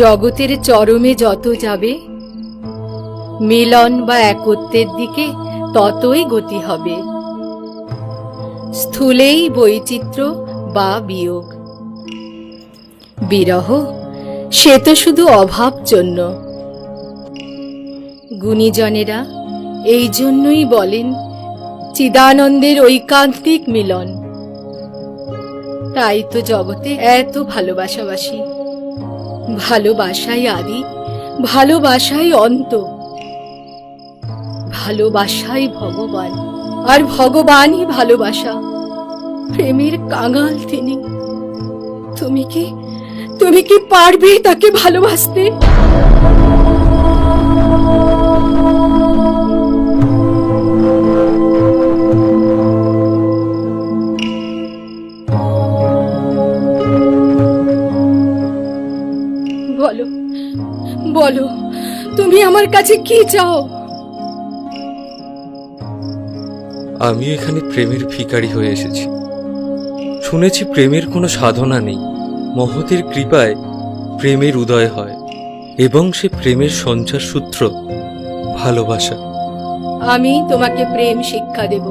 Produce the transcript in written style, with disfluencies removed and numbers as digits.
জগতের চরমে যত যাবে, মিলন বা একত্বের দিকে ততই গতি হবে। স্থূলেই বৈচিত্র্য বা বিয়োগ, বিরহ সে তো শুধু অভাব জন্য। গুণীজনেরা এই জন্যই বলেন চিদানন্দের ঐকান্তিক মিলন। তাই তো জগতে এত ভালোবাসাবাসী। ভালোবাসাই আদি, ভালোবাসাই অন্ত, ভালোবাসাই ভগবান, আর ভগবানই ভালোবাসা। প্রেমের কাঙাল তিনি। তুমি কি পারবে তাকে ভালোবাসতে? বলো বলো, তুমি আমার কাছে কি চাও? আমি এখানে প্রেমের ভিখারি হয়ে এসেছি। শুনেছি প্রেমের কোনো সাধনা নেই, মহতের কৃপায় প্রেমের উদয় হয়, এবং সে প্রেমের সঞ্চার সূত্র ভালোবাসা। আমি তোমাকে প্রেম শিক্ষা দেব।